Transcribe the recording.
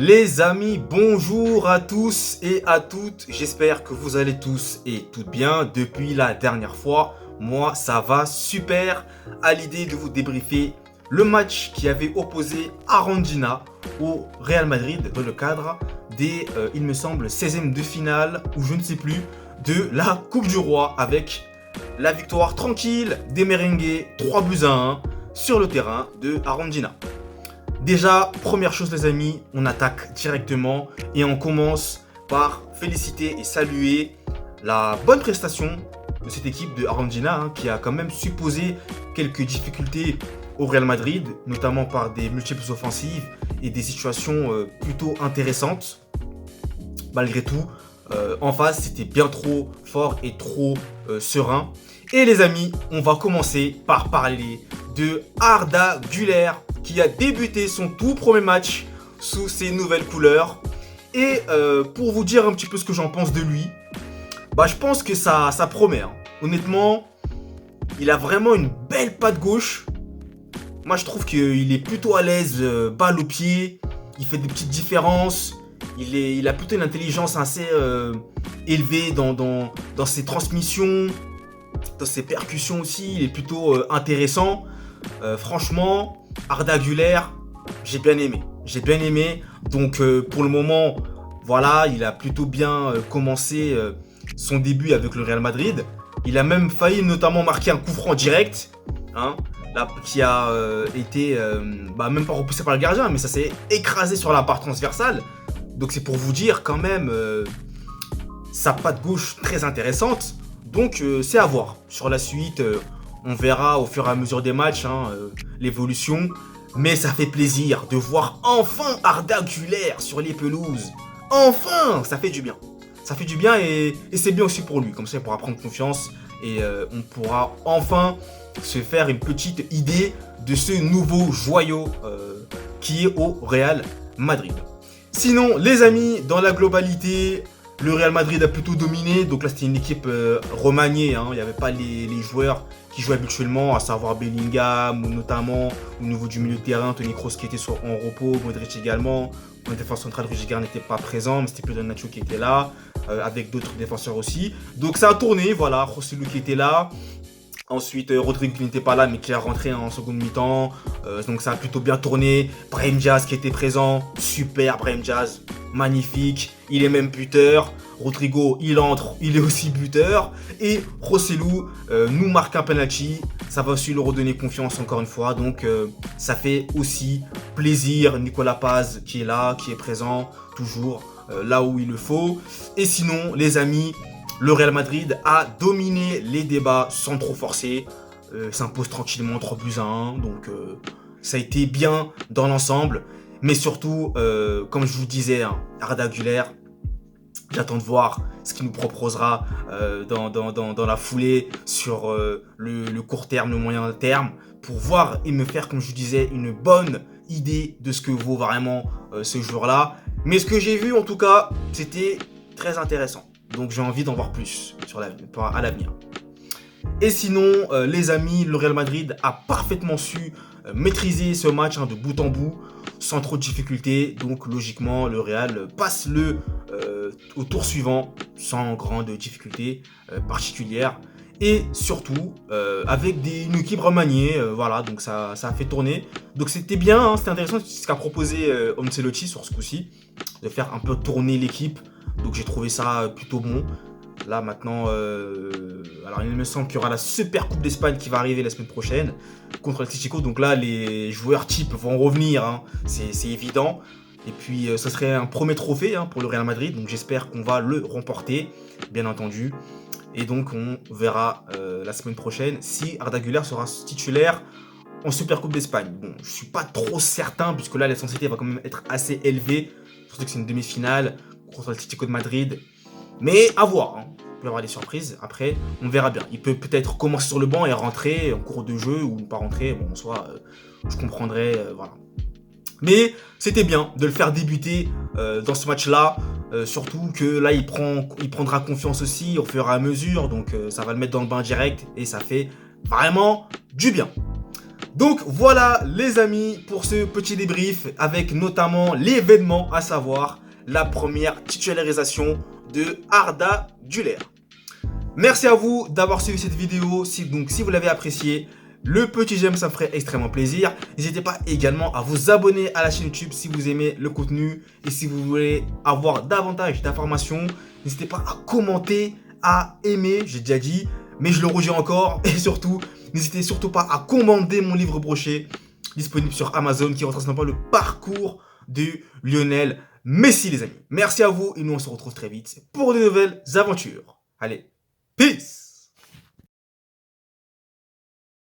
Les amis, bonjour à tous et à toutes. J'espère que vous allez tous et toutes bien. Depuis la dernière fois, moi ça va super. À l'idée de vous débriefer le match qui avait opposé Arandina au Real Madrid dans le cadre des, il me semble, 16e de finale ou je ne sais plus, de la Coupe du Roi avec la victoire tranquille des Merengues 3-1 sur le terrain de Arandina. Déjà, première chose les amis, on attaque directement et on commence par féliciter et saluer la bonne prestation de cette équipe de Arandina qui a quand même supposé quelques difficultés au Real Madrid, notamment par des multiples offensives et des situations plutôt intéressantes. Malgré tout, en face, c'était bien trop fort et trop serein. Et les amis, on va commencer par parler de Arda Güler qui a débuté son tout premier match sous ses nouvelles couleurs. Et pour vous dire un petit peu ce que j'en pense de lui, je pense que ça promet. Honnêtement, il a vraiment une belle patte gauche. Moi, je trouve qu'il est plutôt à l'aise, balle au pied. Il fait des petites différences. Il a plutôt une intelligence assez élevée dans ses transmissions, dans ses percussions aussi. Il est plutôt intéressant. Franchement, Arda Güler, j'ai bien aimé. Donc pour le moment, voilà, il a plutôt bien commencé son début avec le Real Madrid. Il a même failli notamment marquer un coup franc direct, qui a été même pas repoussé par le gardien, mais ça s'est écrasé sur la barre transversale. Donc c'est pour vous dire quand même sa patte gauche très intéressante. Donc c'est à voir. Sur la suite, on verra au fur et à mesure des matchs l'évolution. Mais ça fait plaisir de voir enfin Arda Güler sur les pelouses. Enfin, ça fait du bien. Ça fait du bien et c'est bien aussi pour lui. Comme ça, il pourra prendre confiance et on pourra enfin se faire une petite idée de ce nouveau joyau qui est au Real Madrid. Sinon, les amis, dans la globalité, le Real Madrid a plutôt dominé. Donc là, c'était une équipe remaniée. Il n'y avait pas les joueurs qui jouent habituellement, à savoir Bellingham, ou notamment au niveau du milieu de terrain, Toni Kroos qui était en repos, Modric également. En défense centrale, Rudiger n'était pas présent, mais c'était plutôt Nacho qui était là, avec d'autres défenseurs aussi. Donc ça a tourné, voilà, Joselu qui était là. Ensuite, Rodrigo qui n'était pas là, mais qui est rentré en seconde mi-temps. Donc ça a plutôt bien tourné. Brahim Diaz qui était présent. Super, Brahim Diaz. Magnifique. Il est même buteur. Rodrigo, il entre. Il est aussi buteur. Et Joselu nous marque un penalty. Ça va aussi lui redonner confiance encore une fois. Donc ça fait aussi plaisir. Nicolas Paz qui est là, qui est présent. Toujours là où il le faut. Et sinon, les amis, le Real Madrid a dominé les débats sans trop forcer, s'impose tranquillement 3-1, donc ça a été bien dans l'ensemble. Mais surtout, comme je vous disais, Arda Güler, j'attends de voir ce qu'il nous proposera dans la foulée sur le court terme, le moyen terme, pour voir et me faire, comme je vous disais, une bonne idée de ce que vaut vraiment ce joueur-là. Mais ce que j'ai vu, en tout cas, c'était très intéressant. Donc j'ai envie d'en voir plus à l'avenir. Et sinon, les amis, le Real Madrid a parfaitement su maîtriser ce match de bout en bout, sans trop de difficultés. Donc logiquement, le Real passe au tour suivant, sans grande difficulté particulière. Et surtout, avec une équipe remaniée, voilà, donc ça a fait tourner. Donc c'était bien, c'était intéressant ce qu'a proposé Ancelotti sur ce coup-ci, de faire un peu tourner l'équipe. Donc j'ai trouvé ça plutôt bon. Là maintenant, alors il me semble qu'il y aura la Super Coupe d'Espagne qui va arriver la semaine prochaine contre l'Atlético. Donc là, les joueurs types vont revenir, c'est évident. Et puis ça serait un premier trophée pour le Real Madrid. Donc j'espère qu'on va le remporter, bien entendu. Et donc on verra la semaine prochaine si Arda Güler sera titulaire en Super Coupe d'Espagne. Bon, je suis pas trop certain puisque là l'intensité va quand même être assez élevée. Surtout que c'est une demi-finale contre l'Atlético de Madrid. Mais à voir, il peut y avoir des surprises. Après, on verra bien. Il peut peut-être commencer sur le banc et rentrer en cours de jeu ou ne pas rentrer. Bon, en soi, je comprendrais, voilà. Mais c'était bien de le faire débuter dans ce match-là. Surtout que là, il prendra confiance aussi au fur et à mesure. Donc, ça va le mettre dans le bain direct et ça fait vraiment du bien. Donc voilà les amis pour ce petit débrief avec notamment l'événement, à savoir la première titularisation de Arda Güler. Merci à vous d'avoir suivi cette vidéo. Si vous l'avez apprécié, le petit j'aime, ça me ferait extrêmement plaisir. N'hésitez pas également à vous abonner à la chaîne YouTube si vous aimez le contenu et si vous voulez avoir davantage d'informations. N'hésitez pas à commenter, à aimer, j'ai déjà dit, mais je le redis encore. Et surtout, n'hésitez surtout pas à commander mon livre broché, disponible sur Amazon, qui retrace le parcours de Lionel Messi, les amis. Merci à vous et nous on se retrouve très vite pour de nouvelles aventures. Allez, peace!